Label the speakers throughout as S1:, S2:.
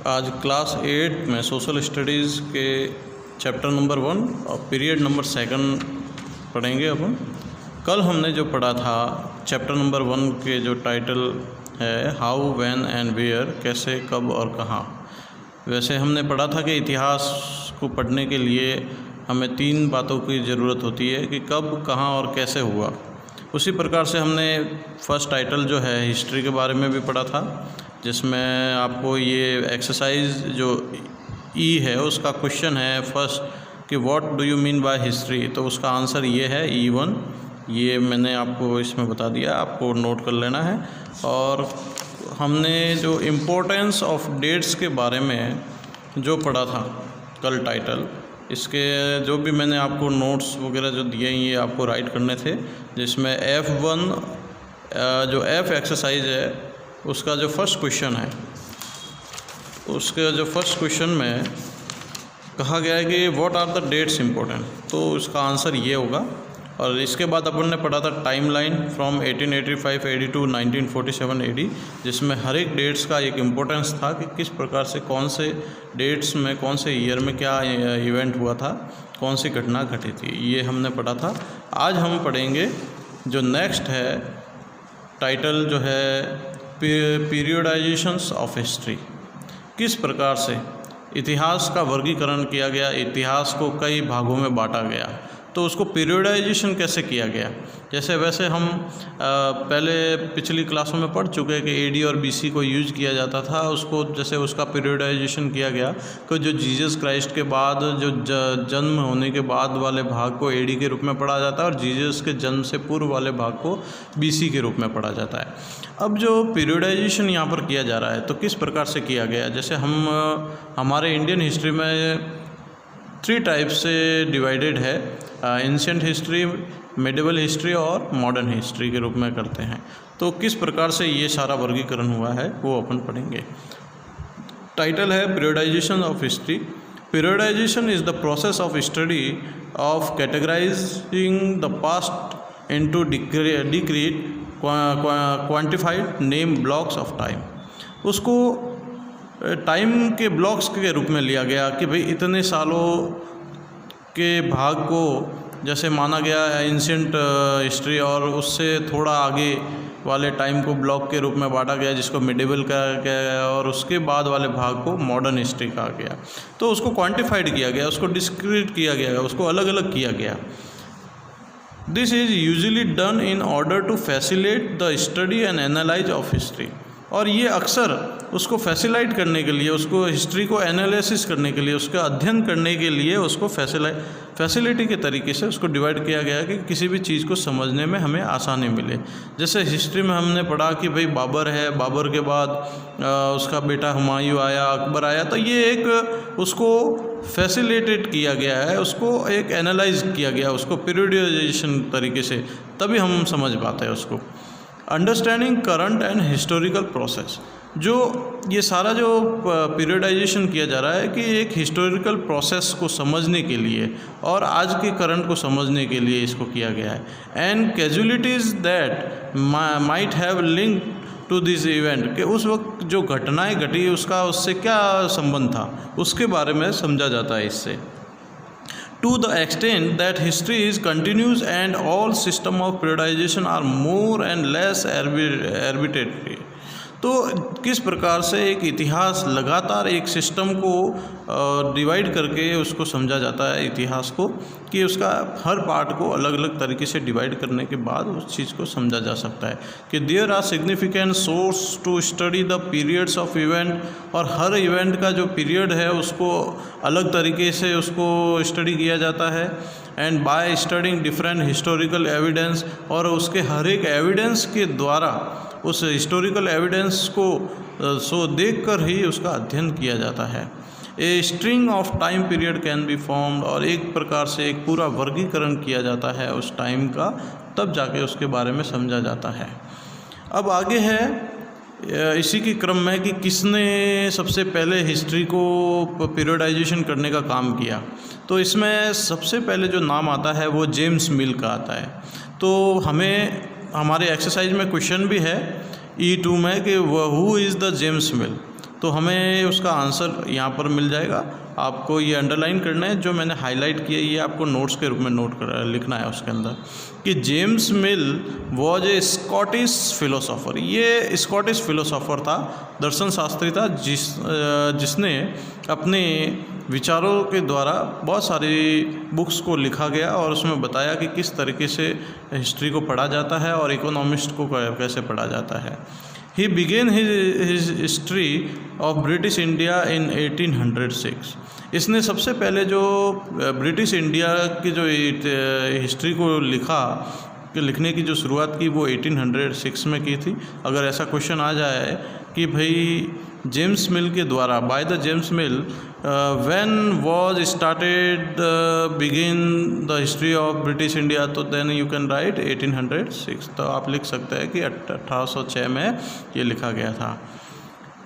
S1: आज क्लास 8 में social studies के चैप्टर नंबर 1 और पीरियड नंबर 2 पढ़ेंगे अपन। कल हमने जो पढ़ा था चैप्टर नंबर 1 के जो टाइटल है हाउ, व्हेन एंड वेयर, कैसे, कब और कहाँ। वैसे हमने पढ़ा था कि इतिहास को पढ़ने के लिए हमें 3 बातों की ज़रूरत होती है कि कब, कहाँ और कैसे हुआ। उसी प्रकार से हमने फर्स्ट टाइटल जो है हिस्ट्री के बारे में भी पढ़ा था, जिसमें आपको ये एक्सरसाइज जो ई है उसका क्वेश्चन है फर्स्ट कि what do you mean bye history. तो उसका आंसर ये है E1। ये मैंने आपको इसमें बता दिया, आपको नोट कर लेना है। और हमने जो इम्पोर्टेंस ऑफ डेट्स के बारे में जो पढ़ा था कल टाइटल, इसके जो भी मैंने आपको नोट्स वगैरह जो दिए ये आपको राइट करने थे, जिसमें F1 जो F एक्सरसाइज है उसका जो फर्स्ट क्वेश्चन है, उसके जो फर्स्ट क्वेश्चन में कहा गया है कि what are the dates important. तो उसका आंसर ये होगा। और इसके बाद अपन ने पढ़ा था timeline from 1885 AD to 1947 AD, जिसमें हर एक डेट्स का एक इम्पोर्टेंस था कि किस प्रकार से कौन से डेट्स में कौन से ईयर में क्या इवेंट हुआ था, कौन सी घटना घटी थी, ये हमने पढ़ा था। आज हम पढ़ेंगे जो नेक्स्ट है टाइटल जो है पीरियडाइजेशंस ऑफ हिस्ट्री। किस प्रकार से इतिहास का वर्गीकरण किया गया, इतिहास को कई भागों में बांटा गया, तो उसको पीरियडाइजेशन कैसे किया गया। जैसे वैसे हम पहले पिछली क्लासों में पढ़ चुके हैं कि AD और BC को यूज किया जाता था, उसको जैसे उसका पीरियडाइजेशन किया गया कि जो जीसस क्राइस्ट के बाद जो जन्म होने के बाद वाले भाग को AD के रूप में पढ़ा जाता है और जीसस के जन्म से पूर्व वाले भाग को BC के रूप में पढ़ा जाता है। अब जो पीरियडाइजेशन यहाँ पर किया जा रहा है तो किस प्रकार से किया गया, जैसे हमारे इंडियन हिस्ट्री में 3 टाइप से डिवाइडेड है, एंशिएंट हिस्ट्री, मेडिवल हिस्ट्री और मॉडर्न हिस्ट्री के रूप में करते हैं। तो किस प्रकार से ये सारा वर्गीकरण हुआ है वो अपन पढ़ेंगे। टाइटल है periodization of history. Periodization is the process of study of categorizing the past into discrete quantified named blocks of time. उसको टाइम के ब्लॉक्स के रूप में लिया गया कि भाई इतने सालों के भाग को जैसे माना गया एंशिएंट हिस्ट्री, और उससे थोड़ा आगे वाले टाइम को ब्लॉक के रूप में बांटा गया जिसको मिडिवल कहा गया, और उसके बाद वाले भाग को मॉडर्न हिस्ट्री कहा गया। तो उसको क्वांटिफाइड किया गया, उसको डिस्क्रीट किया गया, उसको अलग अलग किया गया। This is usually done in order to facilitate the study and analyse of history. और ये अक्सर उसको फैसिलाइट करने के लिए, उसको हिस्ट्री को एनालिसिस करने के लिए, उसका अध्ययन करने के लिए उसको फैसिलिटी के तरीके से उसको डिवाइड किया गया कि किसी भी चीज़ को समझने में हमें आसानी मिले। जैसे हिस्ट्री में हमने पढ़ा कि भाई बाबर है, बाबर के बाद उसका बेटा हुमायूं आया, अकबर आया, तो ये एक उसको फैसिलिटेट किया गया है, उसको एक एनालाइज किया गया, उसको पीरियडाइजेशन तरीके से, तभी हम समझ पाते हैं उसको। Understanding current and historical process, जो ये सारा जो पीरियडाइजेशन किया जा रहा है कि एक हिस्टोरिकल प्रोसेस को समझने के लिए और आज के करंट को समझने के लिए इसको किया गया है। And casualties that might have link to this event, कि उस वक्त जो घटनाएं घटी उसका उससे क्या संबंध था, उसके बारे में समझा जाता है इससे। To the extent that history is continuous and all system of periodization are more and less arbitrary। तो किस प्रकार से एक इतिहास लगातार एक सिस्टम को डिवाइड करके उसको समझा जाता है इतिहास को, कि उसका हर पार्ट को अलग अलग तरीके से डिवाइड करने के बाद उस चीज़ को समझा जा सकता है कि there are significant source to study the periods of event. और हर इवेंट का जो पीरियड है उसको अलग तरीके से उसको स्टडी किया जाता है। And by studying different historical evidence, और उसके हर एक एविडेंस के द्वारा उस हिस्टोरिकल एविडेंस को देख कर ही उसका अध्ययन किया जाता है। A string of time period can be formed, और एक प्रकार से एक पूरा वर्गीकरण किया जाता है उस टाइम का, तब जाके उसके बारे में समझा जाता है। अब आगे है इसी के क्रम में कि किसने सबसे पहले हिस्ट्री को पीरियडाइजेशन करने का काम किया। तो इसमें सबसे पहले जो नाम आता है वो जेम्स मिल का आता है। तो हमारे एक्सरसाइज में क्वेश्चन भी है E2 में कि हु इज़ द जेम्स मिल। तो हमें उसका आंसर यहाँ पर मिल जाएगा। आपको ये अंडरलाइन करना है, जो मैंने हाईलाइट किया ये आपको नोट्स के रूप में लिखना है उसके अंदर, कि James mill was a Scottish philosopher. ये स्कॉटिश फिलोसोफर था, दर्शन शास्त्री था, जिसने अपने विचारों के द्वारा बहुत सारी बुक्स को लिखा गया और उसमें बताया कि किस तरीके से हिस्ट्री को पढ़ा जाता है और इकोनॉमिस्ट को कैसे पढ़ा जाता है। He began his history of British India in 1806। इसने सबसे पहले जो ब्रिटिश इंडिया की जो हिस्ट्री को लिखने की जो शुरुआत की वो 1806 में की थी। अगर ऐसा क्वेश्चन आ जाए कि भाई जेम्स मिल के द्वारा, by the James mill, when was started begin the history of British India, तो देन यू कैन राइट 1806। तो आप लिख सकते हैं कि 1806 में ये लिखा गया था,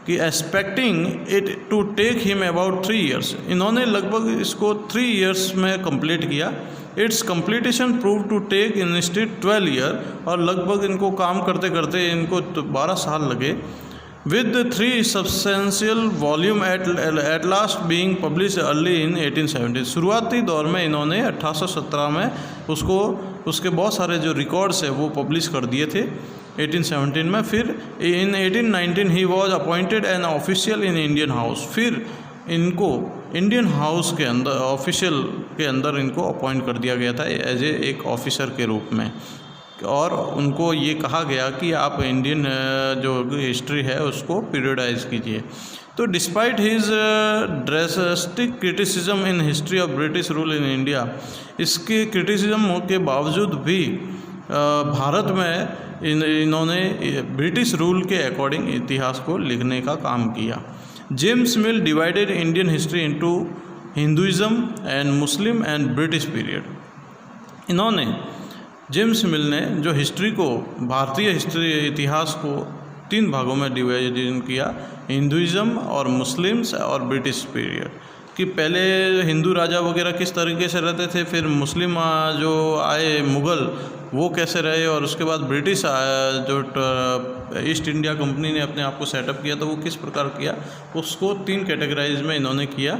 S1: कि expecting it to take him about 3 years। इन्होंने लगभग इसको 3 years में कंप्लीट किया। Its completion prove to take instead 12 years, और लगभग इनको काम करते करते इनको 12 साल लगे। with 3 substantial volume at last being published early in 1870। शुरुआती दौर में इन्होंने 1817 में उसके बहुत सारे जो रिकॉर्ड्स है वो पब्लिश कर दिए थे 1817 में। फिर इन 1819 he was appointed an official in Indian house. फिर इनको इंडियन हाउस के अंदर, ऑफिशियल के अंदर इनको अपॉइंट कर दिया गया था एज एक ऑफिसर के रूप में, और उनको ये कहा गया कि आप इंडियन जो हिस्ट्री है उसको पीरियडाइज कीजिए। तो despite his drastic criticism in history of British rule in India, इसके क्रिटिसिज्म के बावजूद भी भारत में इन्होंने ब्रिटिश रूल के अकॉर्डिंग इतिहास को लिखने का काम किया। James mill divided Indian history into Hinduism and Muslim and British period. इन्होंने जेम्स मिल ने जो हिस्ट्री को, भारतीय हिस्ट्री इतिहास को 3 भागों में डिवाइजन किया, हिंदुइज्म और मुस्लिम्स और ब्रिटिश पीरियड। कि पहले हिंदू राजा वगैरह किस तरीके से रहते थे, फिर मुस्लिम जो आए मुग़ल वो कैसे रहे, और उसके बाद ब्रिटिश जो ईस्ट इंडिया कंपनी ने अपने आप को सेटअप किया तो वो किस प्रकार किया, उसको 3 कैटेगराइज में इन्होंने किया।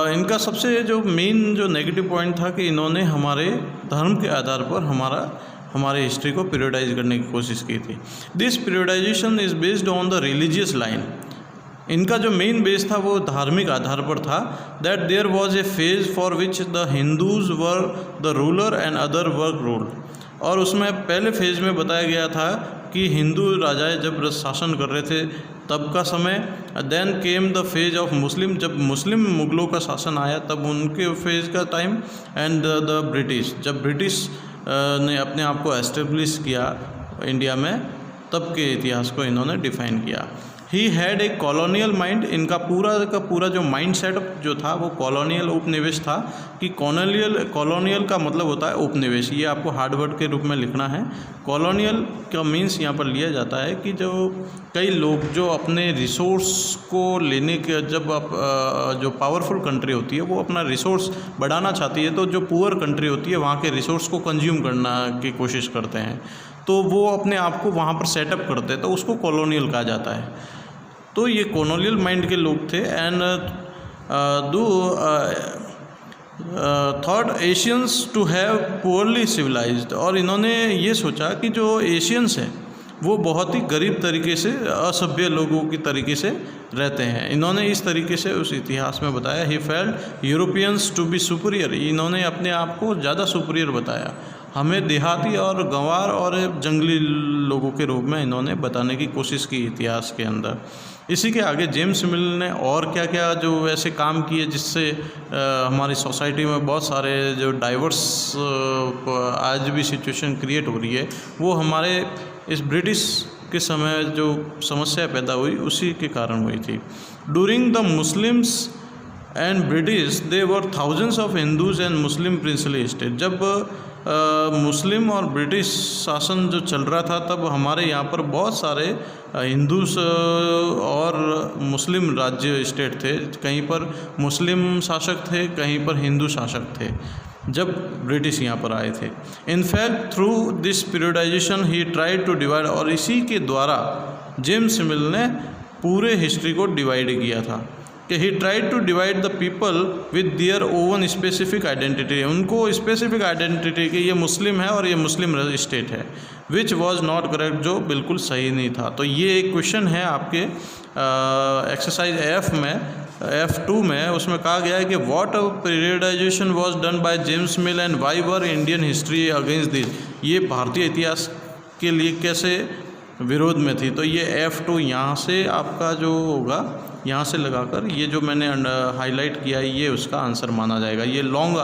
S1: इनका सबसे जो मेन जो नेगेटिव पॉइंट था कि इन्होंने हमारे धर्म के आधार पर हमारे हिस्ट्री को पीरियडाइज करने की कोशिश की थी। This periodisation is based on the religious line. इनका जो मेन बेस था वो धार्मिक आधार पर था। That there was a phase for which the Hindus were the ruler and other were ruled. और उसमें पहले फेज में बताया गया था कि हिंदू राजाएं जब शासन कर रहे थे तब का समय। Then came the phase of Muslim, जब मुस्लिम मुग़लों का शासन आया तब उनके फेज का टाइम। एंड द ब्रिटिश, जब ब्रिटिश ने अपने आप को एस्टेब्लिश किया इंडिया में, तब के इतिहास को इन्होंने डिफ़ाइन किया। He had a colonial mind. इनका पूरा का पूरा जो माइंड सेटअप जो था वो कॉलोनियल उपनिवेश था। कि कॉलोनियल का मतलब होता है उपनिवेश, ये आपको हार्ड वर्ड के रूप में लिखना है। कॉलोनियल का मीन्स यहाँ पर लिया जाता है कि जो कई लोग जो अपने रिसोर्स को लेने के, जब जो पावरफुल कंट्री होती है वो अपना रिसोर्स बढ़ाना चाहती है, तो जो पुअर कंट्री होती है वहाँ के रिसोर्स को कंज्यूम करना की कोशिश करते हैं, तो वो अपने आप को वहाँ पर सेटअप करते हैं, तो उसको कॉलोनियल कहा जाता है। तो ये कॉलोनियल माइंड के लोग थे। And thought Asians to have poorly civilised. और इन्होंने ये सोचा कि जो एशियंस हैं वो बहुत ही गरीब तरीके से, असभ्य लोगों की तरीके से रहते हैं। इन्होंने इस तरीके से उस इतिहास में बताया। He felt Europeans to be superior. इन्होंने अपने आप को ज़्यादा सुपीरियर बताया। हमें देहाती और गंवार और जंगली लोगों के रूप में इन्होंने बताने की कोशिश की इतिहास के अंदर। इसी के आगे जेम्स मिल ने और क्या क्या जो ऐसे काम किए जिससे हमारी सोसाइटी में बहुत सारे जो डाइवर्स आज भी सिचुएशन क्रिएट हो रही है, वो हमारे इस ब्रिटिश के समय जो समस्या पैदा हुई उसी के कारण हुई थी। During the Muslims and British they were thousands of Hindus and Muslim princely state. जब मुस्लिम और ब्रिटिश शासन जो चल रहा था तब हमारे यहाँ पर बहुत सारे हिंदूस और मुस्लिम राज्य स्टेट थे। कहीं पर मुस्लिम शासक थे, कहीं पर हिंदू शासक थे जब ब्रिटिश यहाँ पर आए थे। In fact through this periodization he tried to divide. और इसी के द्वारा जेम्स मिल ने पूरे हिस्ट्री को डिवाइड किया था कि he tried to divide the people with their own specific identity, उनको स्पेसिफिक आइडेंटिटी कि ये मुस्लिम है और ये मुस्लिम स्टेट है, विच वॉज नॉट करेक्ट, जो बिल्कुल सही नहीं था। तो ये एक क्वेश्चन है आपके एक्सरसाइज F2 में, उसमें कहा गया है कि what periodisation was done by James mill and why were Indian history against this, ये भारतीय इतिहास के लिए कैसे विरोध में थी। तो ये F2 यहाँ से आपका जो होगा, यहाँ से लगाकर ये जो मैंने हाईलाइट किया है ये उसका आंसर माना जाएगा। ये लॉन्ग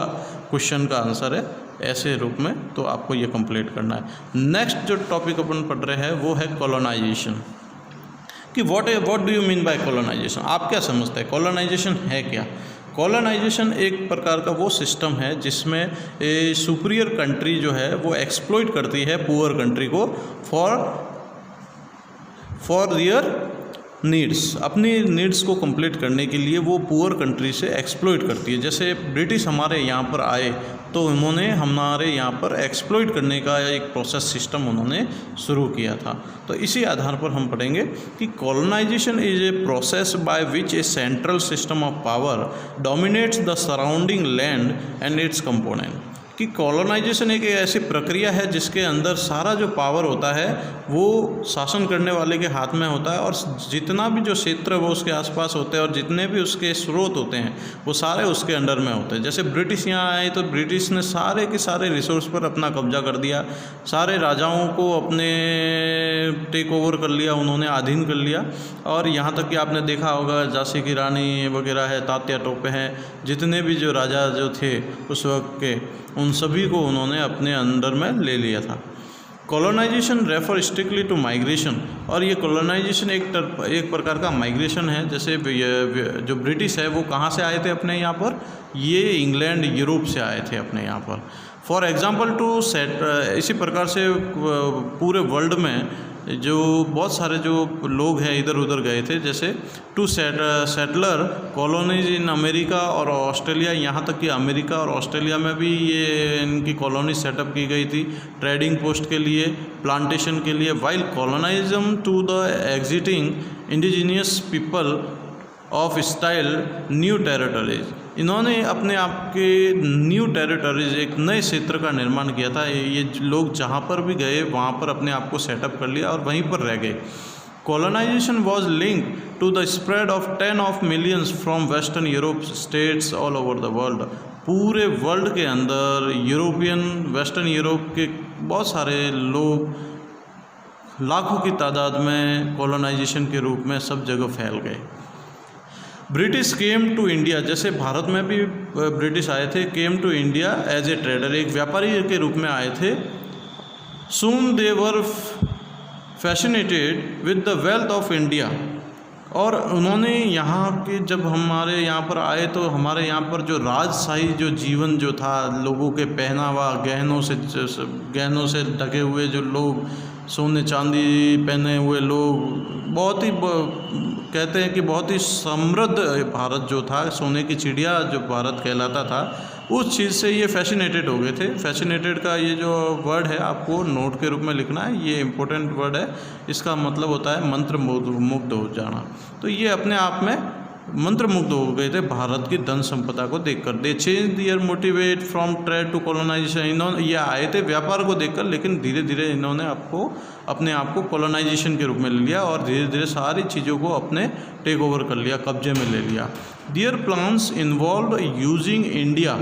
S1: क्वेश्चन का आंसर है ऐसे रूप में, तो आपको ये कंप्लीट करना है। नेक्स्ट जो टॉपिक अपन पढ़ रहे हैं वो है कॉलोनाइजेशन, कि what do you mean by colonization, आप क्या समझते हैं कॉलोनाइजेशन है क्या। कॉलोनाइजेशन एक प्रकार का वो सिस्टम है जिसमें सुपीरियर कंट्री जो है वो एक्सप्लॉइट करती है पुअर कंट्री को फॉर दियर नीड्स, अपनी नीड्स को कंप्लीट करने के लिए वो पुअर कंट्री से एक्सप्लॉइट करती है। जैसे ब्रिटिश हमारे यहाँ पर आए तो उन्होंने हमारे यहाँ पर एक्सप्लॉइट करने का एक प्रोसेस सिस्टम उन्होंने शुरू किया था। तो इसी आधार पर हम पढ़ेंगे कि colonization is a process by which a central system of power dominates the surrounding land and its component, कि कॉलोनाइजेशन एक ऐसी प्रक्रिया है जिसके अंदर सारा जो पावर होता है वो शासन करने वाले के हाथ में होता है, और जितना भी जो क्षेत्र वो उसके आसपास होते हैं और जितने भी उसके स्रोत होते हैं वो सारे उसके अंडर में होते हैं। जैसे ब्रिटिश यहाँ आए तो ब्रिटिश ने सारे के सारे रिसोर्स पर अपना कब्जा कर दिया, सारे राजाओं को अपने टेक ओवर कर लिया, उन्होंने अधीन कर लिया, और यहाँ तक कि आपने देखा होगा झांसी की रानी वगैरह है, तात्या टोपे हैं, जितने भी जो राजा जो थे उस वक्त के, उन सभी को उन्होंने अपने अंडर में ले लिया था। Colonization refer strictly to migration, और ये कॉलोनाइजेशन एक प्रकार का माइग्रेशन है। जैसे जो ब्रिटिश है वो कहाँ से आए थे अपने यहाँ पर, ये इंग्लैंड यूरोप से आए थे अपने यहाँ पर। फॉर एग्जांपल टू सेट, इसी प्रकार से पूरे वर्ल्ड में जो बहुत सारे जो लोग हैं इधर उधर गए थे, जैसे two settler colonies in America और ऑस्ट्रेलिया, यहाँ तक कि अमेरिका और ऑस्ट्रेलिया में भी ये इनकी कॉलोनी सेटअप की गई थी ट्रेडिंग पोस्ट के लिए, प्लांटेशन के लिए। While colonialism to the existing indigenous people of style new territories, इन्होंने अपने आप के न्यू टेरिटरीज, एक नए क्षेत्र का निर्माण किया था। ये लोग जहाँ पर भी गए वहाँ पर अपने आप को सेटअप कर लिया और वहीं पर रह गए। Colonization was link to the spread of 10 of millions from western Europe states all over the world, पूरे वर्ल्ड के अंदर यूरोपियन वेस्टर्न यूरोप के बहुत सारे लोग लाखों की तादाद में कॉलोनाइजेशन के रूप में सब जगह फैल गए। ब्रिटिश केम टू इंडिया, जैसे भारत में भी ब्रिटिश आए थे, came to India as a trader, एक व्यापारी के रूप में आए थे। Soon they were fascinated with the wealth of India, और उन्होंने यहाँ के जब हमारे यहाँ पर आए तो हमारे यहाँ पर जो राजशाही जो जीवन जो था, लोगों के पहनावा, गहनों से ढके हुए जो लोग, सोने चांदी पहने हुए लोग, बहुत ही कहते हैं कि बहुत ही समृद्ध भारत जो था, सोने की चिड़िया जो भारत कहलाता था, उस चीज़ से ये फैसिनेटेड हो गए थे। फैसिनेटेड का ये जो वर्ड है आपको नोट के रूप में लिखना है, ये इम्पोर्टेंट वर्ड है, इसका मतलब होता है मंत्र मुग्ध हो जाना। तो ये अपने आप में मंत्रमुग्ध हो गए थे भारत की धन संपदा को देखकर। They change their motivate from trade to colonization, इन्होंने ये आए थे व्यापार को देखकर, लेकिन धीरे धीरे इन्होंने अपने आप को कॉलोनाइजेशन के रूप में ले लिया और धीरे धीरे सारी चीज़ों को अपने टेक ओवर कर लिया, कब्जे में ले लिया। दियर प्लान्स इन्वॉल्व यूजिंग इंडिया,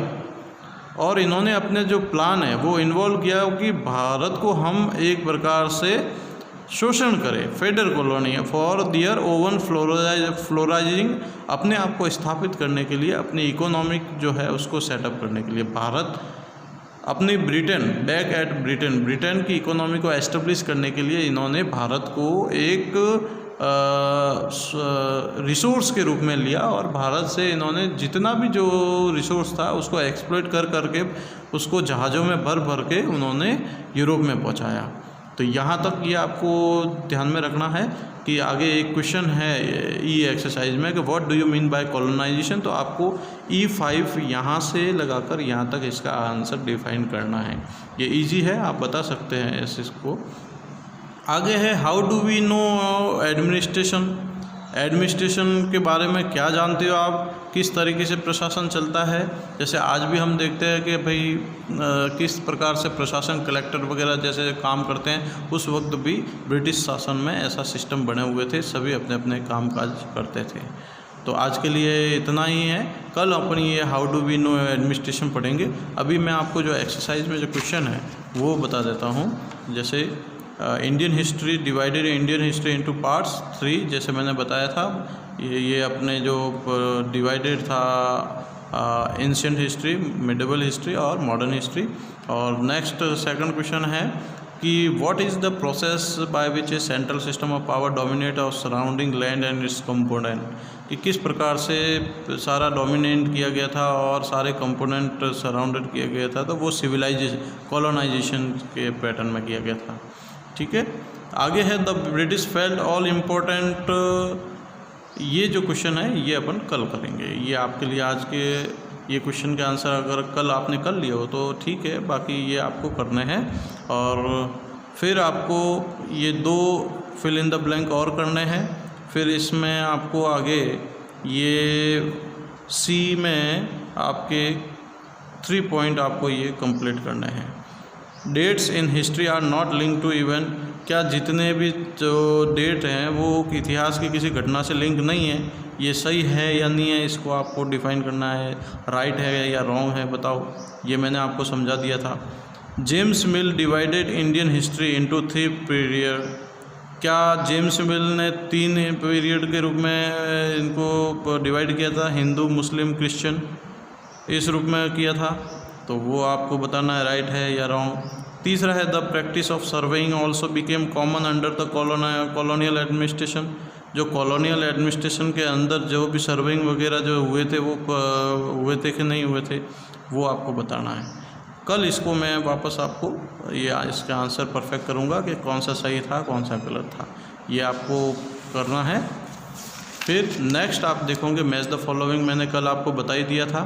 S1: और इन्होंने अपने जो प्लान है वो इन्वॉल्व किया कि भारत को हम एक प्रकार से शोषण करें, federal colony for their own flourishing, अपने आप को स्थापित करने के लिए, अपनी इकोनॉमिक जो है उसको सेटअप करने के लिए। भारत अपनी ब्रिटेन की इकोनॉमी को एस्टेब्लिश करने के लिए इन्होंने भारत को एक रिसोर्स के रूप में लिया, और भारत से इन्होंने जितना भी जो रिसोर्स था उसको एक्सप्लॉइट करके उसको जहाज़ों में भर के उन्होंने यूरोप में पहुंचाया। तो यहाँ तक ये आपको ध्यान में रखना है कि आगे एक क्वेश्चन है ई एक्सरसाइज में कि what do you mean by colonization, तो आपको E5 यहाँ से लगाकर यहाँ तक इसका आंसर डिफाइन करना है। ये इजी है, आप बता सकते हैं इसको। आगे है how do we know administration, administration के बारे में क्या जानते हो आप, किस तरीके से प्रशासन चलता है। जैसे आज भी हम देखते हैं कि भाई किस प्रकार से प्रशासन, कलेक्टर वगैरह जैसे काम करते हैं, उस वक्त भी ब्रिटिश शासन में ऐसा सिस्टम बने हुए थे, सभी अपने अपने काम काज करते थे। तो आज के लिए इतना ही है। कल अपन ये how do we know administration पढ़ेंगे। अभी मैं आपको जो एक्सरसाइज में जो क्वेश्चन है वो बता देता हूँ। जैसे Indian history divided Indian history into parts 3, जैसे मैंने बताया था, ये अपने जो डिवाइडेड था एंशिएंट हिस्ट्री, मिडिवल हिस्ट्री और मॉडर्न हिस्ट्री। और नेक्स्ट सेकंड क्वेश्चन है कि what is the process by which a central system of power dominate और surrounding land and its component, कि किस प्रकार से सारा डोमिनेट किया गया था और सारे कंपोनेंट सराउंडेड किया गया था। तो वो सिविलाइजेशन, कॉलोनाइजेशन के पैटर्न में किया गया था। ठीक है, आगे है the British felt all important. ये जो क्वेश्चन है ये अपन कल करेंगे। ये आपके लिए आज के ये क्वेश्चन के आंसर अगर कल आपने कर लिया हो तो ठीक है, बाकी ये आपको करने हैं। और फिर आपको ये 2 फिल इन द ब्लैंक और करने हैं। फिर इसमें आपको आगे ये सी में आपके 3 पॉइंट आपको ये कंप्लीट करने हैं। Dates in history are not link to event, क्या जितने भी जो डेट हैं वो इतिहास की किसी घटना से लिंक नहीं है, ये सही है या नहीं है, इसको आपको डिफाइन करना है। राइट है या रॉन्ग है बताओ, ये मैंने आपको समझा दिया था। जेम्स मिल divided Indian history into 3 period, क्या जेम्स मिल ने 3 पीरियड के रूप में इनको डिवाइड किया था, हिंदू, मुस्लिम, क्रिश्चियन, इस रूप में किया था। तो वो आपको बताना है राइट है या रॉन्ग। तीसरा है the practice of surveying also became common under the colonial administration, जो कॉलोनियल एडमिनिस्ट्रेशन के अंदर जो भी सर्वेइंग वगैरह जो हुए थे वो हुए थे कि नहीं हुए थे, वो आपको बताना है। कल इसको मैं वापस आपको ये इसका आंसर परफेक्ट करूँगा कि कौन सा सही था कौन सा गलत था, ये आपको करना है। फिर नेक्स्ट आप देखोगे मैच द फॉलोइंग, मैंने कल आपको बता ही दिया था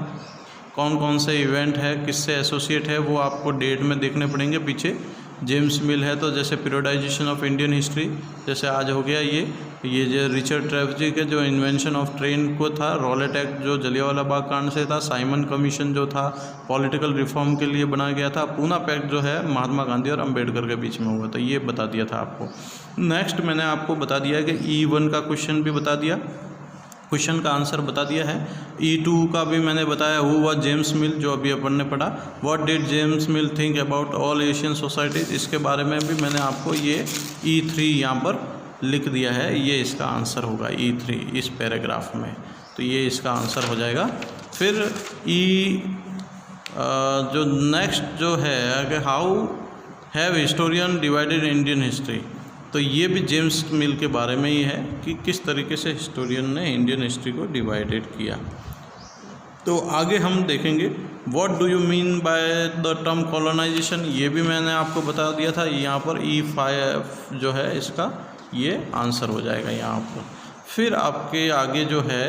S1: कौन कौन से इवेंट है, किससे एसोसिएट है, वो आपको डेट में देखने पड़ेंगे पीछे। जेम्स मिल है तो जैसे पीरियडाइजेशन ऑफ इंडियन हिस्ट्री, जैसे आज हो गया ये जो रिचर्ड ट्रेवजी के जो इन्वेंशन ऑफ ट्रेन को था, रॉलेट एक्ट जो जलियांवाला बाग कांड से था, साइमन कमीशन जो था पॉलिटिकल रिफॉर्म के लिए बनाया गया था, पूना पैक्ट जो है महात्मा गांधी और अम्बेडकर के बीच में हुआ था, ये बता दिया था आपको। नेक्स्ट मैंने आपको बता दिया कि E1 का क्वेश्चन भी बता दिया, क्वेश्चन का आंसर बता दिया है। E2 का भी मैंने बताया, हु वाज जेम्स मिल, जो अभी अपन ने पढ़ा। What did James mill think about all Asian societies, इसके बारे में भी मैंने आपको ये E3 यहाँ पर लिख दिया है, ये इसका आंसर होगा E3 इस पैराग्राफ में, तो ये इसका आंसर हो जाएगा। फिर जो नेक्स्ट जो है कि how have historian divided Indian history, तो ये भी जेम्स मिल के बारे में ही है कि किस तरीके से हिस्टोरियन ने इंडियन हिस्ट्री को डिवाइडेड किया। तो आगे हम देखेंगे what do you mean by the term colonization, ये भी मैंने आपको बता दिया था। यहाँ पर E5 जो है इसका ये आंसर हो जाएगा यहाँ पर। फिर आपके आगे जो है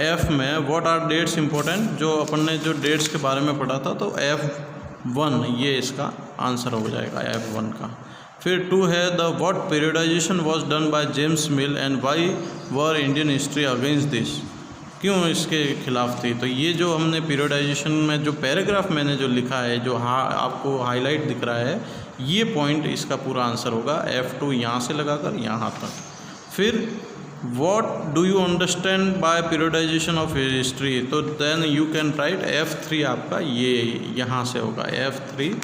S1: F में व्हाट आर डेट्स इम्पोर्टेंट, जो अपन ने जो डेट्स के बारे में पढ़ा था, तो F1 ये इसका आंसर हो जाएगा F1 का। फिर 2 है the what periodisation was done by James mill and why were Indian history against this, क्यों इसके खिलाफ थी। तो ये जो हमने पीरियडाइजेशन में जो पैराग्राफ मैंने जो लिखा है, जो आपको हाईलाइट दिख रहा है, ये पॉइंट इसका पूरा आंसर होगा F2 यहाँ से लगाकर यहाँ तक। फिर what do you understand by periodization of history, तो then you can write F3 आपका ये यहाँ से होगा, F3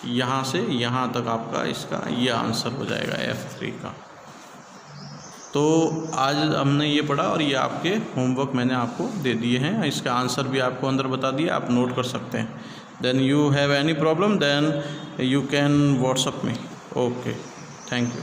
S1: यहाँ से यहाँ तक आपका इसका ये आंसर हो जाएगा F3 का। तो आज हमने ये पढ़ा और ये आपके होमवर्क मैंने आपको दे दिए हैं, इसका आंसर भी आपको अंदर बता दिया, आप नोट कर सकते हैं। Then you have any problem then you can WhatsApp me. Okay, thank you.